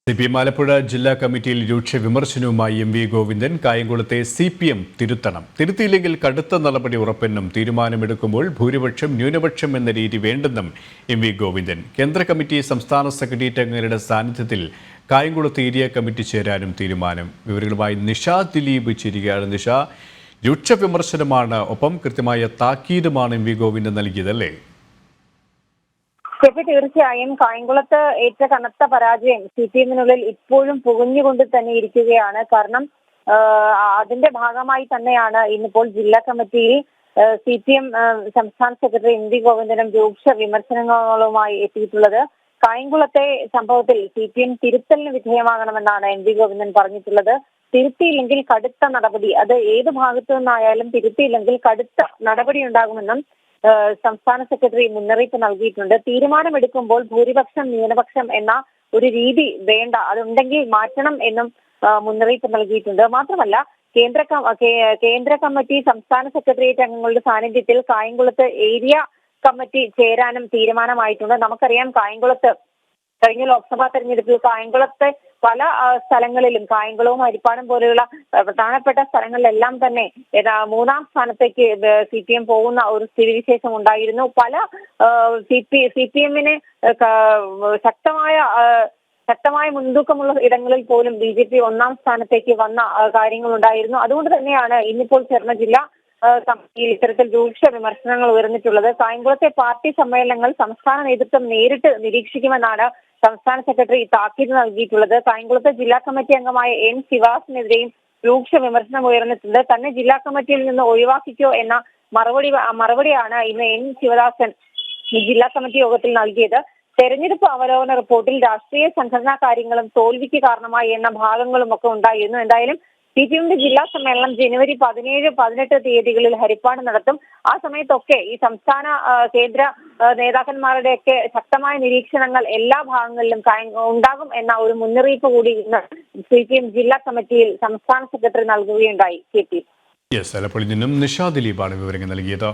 CPM Alappuzha ജില്ലാ കമ്മിറ്റിയിൽ രൂക്ഷ വിമർശനവുമായി MV ഗോവിന്ദൻ. കായംകുളത്തെ CPM തിരുത്തണം, തിരുത്തിയില്ലെങ്കിൽ കടുത്ത നടപടി ഉറപ്പെന്നും തീരുമാനമെടുക്കുമ്പോൾ ഭൂരിപക്ഷം ന്യൂനപക്ഷം എന്ന രീതി വേണ്ടെന്നും MV ഗോവിന്ദൻ. കേന്ദ്ര കമ്മിറ്റി സംസ്ഥാന സെക്രട്ടേറിയറ്റ് അംഗങ്ങളുടെ സാന്നിധ്യത്തിൽ കായംകുളത്ത് ഏരിയ കമ്മിറ്റി ചേരാനും തീരുമാനം. വിവരങ്ങളുമായി നിഷ ദിലീപ് ചേരുകയാണ്. നിഷ, രൂക്ഷ വിമർശനമാണ്, ഒപ്പം കൃത്യമായ താക്കീതുമാണ് MV ഗോവിന്ദൻ നൽകിയതല്ലേ? തീർച്ചയായും കായംകുളത്ത് ഏറ്റ കനത്ത പരാജയം CPM-നുള്ളിൽ ഇപ്പോഴും പുകഞ്ഞുകൊണ്ട് തന്നെ ഇരിക്കുകയാണ്. കാരണം അതിന്റെ ഭാഗമായി തന്നെയാണ് ഇന്നിപ്പോൾ ജില്ലാ കമ്മിറ്റിയിൽ CPM സംസ്ഥാന സെക്രട്ടറി MV ഗോവിന്ദനും രൂക്ഷ വിമർശനങ്ങളുമായി എത്തിയിട്ടുള്ളത്. കായംകുളത്തെ സംഭവത്തിൽ CPM തിരുത്തലിന് വിധേയമാകണമെന്നാണ് MV ഗോവിന്ദൻ പറഞ്ഞിട്ടുള്ളത്. തിരുത്തിയില്ലെങ്കിൽ കടുത്ത നടപടി, അത് ഏത് ഭാഗത്തു നിന്നായാലും തിരുത്തിയില്ലെങ്കിൽ കടുത്ത നടപടി ഉണ്ടാകുമെന്നും സംസ്ഥാന സെക്രട്ടറി മുന്നറിയിപ്പ് നൽകിയിട്ടുണ്ട്. തീരുമാനമെടുക്കുമ്പോൾ ഭൂരിപക്ഷം ന്യൂനപക്ഷം എന്ന ഒരു രീതി വേണ്ട, അതുണ്ടെങ്കിൽ മാറ്റണം എന്നും മുന്നറിയിപ്പ് നൽകിയിട്ടുണ്ട്. മാത്രമല്ല കേന്ദ്ര കമ്മിറ്റി സംസ്ഥാന സെക്രട്ടേറിയറ്റ് അംഗങ്ങളുടെ സാന്നിധ്യത്തിൽ കായംകുളത്ത് ഏരിയ കമ്മിറ്റി ചേരാനും തീരുമാനമായിട്ടുണ്ട്. നമുക്കറിയാം, കായംകുളത്ത് കഴിഞ്ഞ ലോക്സഭാ തെരഞ്ഞെടുപ്പിൽ കായംകുളത്തെ പല സ്ഥലങ്ങളിലും, കായംകുളവും ഹരിപ്പാടും പോലെയുള്ള പ്രധാനപ്പെട്ട സ്ഥലങ്ങളിലെല്ലാം തന്നെ മൂന്നാം സ്ഥാനത്തേക്ക് CPM പോകുന്ന ഒരു സ്ഥിതിവിശേഷം ഉണ്ടായിരുന്നു. പല CPM-ന് ശക്തമായ മുൻതൂക്കമുള്ള ഇടങ്ങളിൽ പോലും BJP ഒന്നാം സ്ഥാനത്തേക്ക് വന്ന കാര്യങ്ങളുണ്ടായിരുന്നു. അതുകൊണ്ട് തന്നെയാണ് ഇന്നിപ്പോൾ ചേർന്ന ജില്ലാ കമ്മിറ്റിയിൽ ഇത്തരത്തിൽ രൂക്ഷ വിമർശനങ്ങൾ ഉയർന്നിട്ടുള്ളത്. കായംകുളത്തെ പാർട്ടി സമ്മേളനങ്ങൾ സംസ്ഥാന നേതൃത്വം നേരിട്ട് നിരീക്ഷിക്കുമെന്നാണ് സംസ്ഥാന സെക്രട്ടറി താക്കീത് നൽകിയിട്ടുള്ളത്. കായംകുളത്തെ ജില്ലാ കമ്മിറ്റി അംഗമായ N ശിവദാസനെതിരെയും രൂക്ഷ വിമർശനം ഉയർന്നിട്ടുണ്ട്. തന്നെ ജില്ലാ കമ്മിറ്റിയിൽ നിന്ന് ഒഴിവാക്കിക്കോ എന്ന മറുപടിയാണ് ഇന്ന് N ശിവദാസൻ ജില്ലാ കമ്മിറ്റി യോഗത്തിൽ നൽകിയത്. തെരഞ്ഞെടുപ്പ് അവലോകന റിപ്പോർട്ടിൽ രാഷ്ട്രീയ സംഘടനാ കാര്യങ്ങളും തോൽവിക്ക് കാരണമായി എന്ന ഭാഗങ്ങളും ഒക്കെ ഉണ്ടായിരുന്നു. എന്തായാലും CPM-ന്റെ ജില്ലാ സമ്മേളനം ജനുവരി 17, 18 തീയതികളിൽ ഹരിപ്പാട് നടത്തും. ആ സമയത്തൊക്കെ ഈ സംസ്ഥാന കേന്ദ്ര നേതാക്കന്മാരുടെയൊക്കെ ശക്തമായ നിരീക്ഷണങ്ങൾ എല്ലാ ഭാഗങ്ങളിലും ഉണ്ടാകും എന്ന ഒരു മുന്നറിയിപ്പ് കൂടി ഇന്ന് CPM ജില്ലാ കമ്മിറ്റിയിൽ സംസ്ഥാന സെക്രട്ടറി നൽകുകയുണ്ടായി. ആലപ്പുഴയിൽ നിന്നും നിഷ ദിലീപാണ് വിവരങ്ങൾ നൽകിയത്.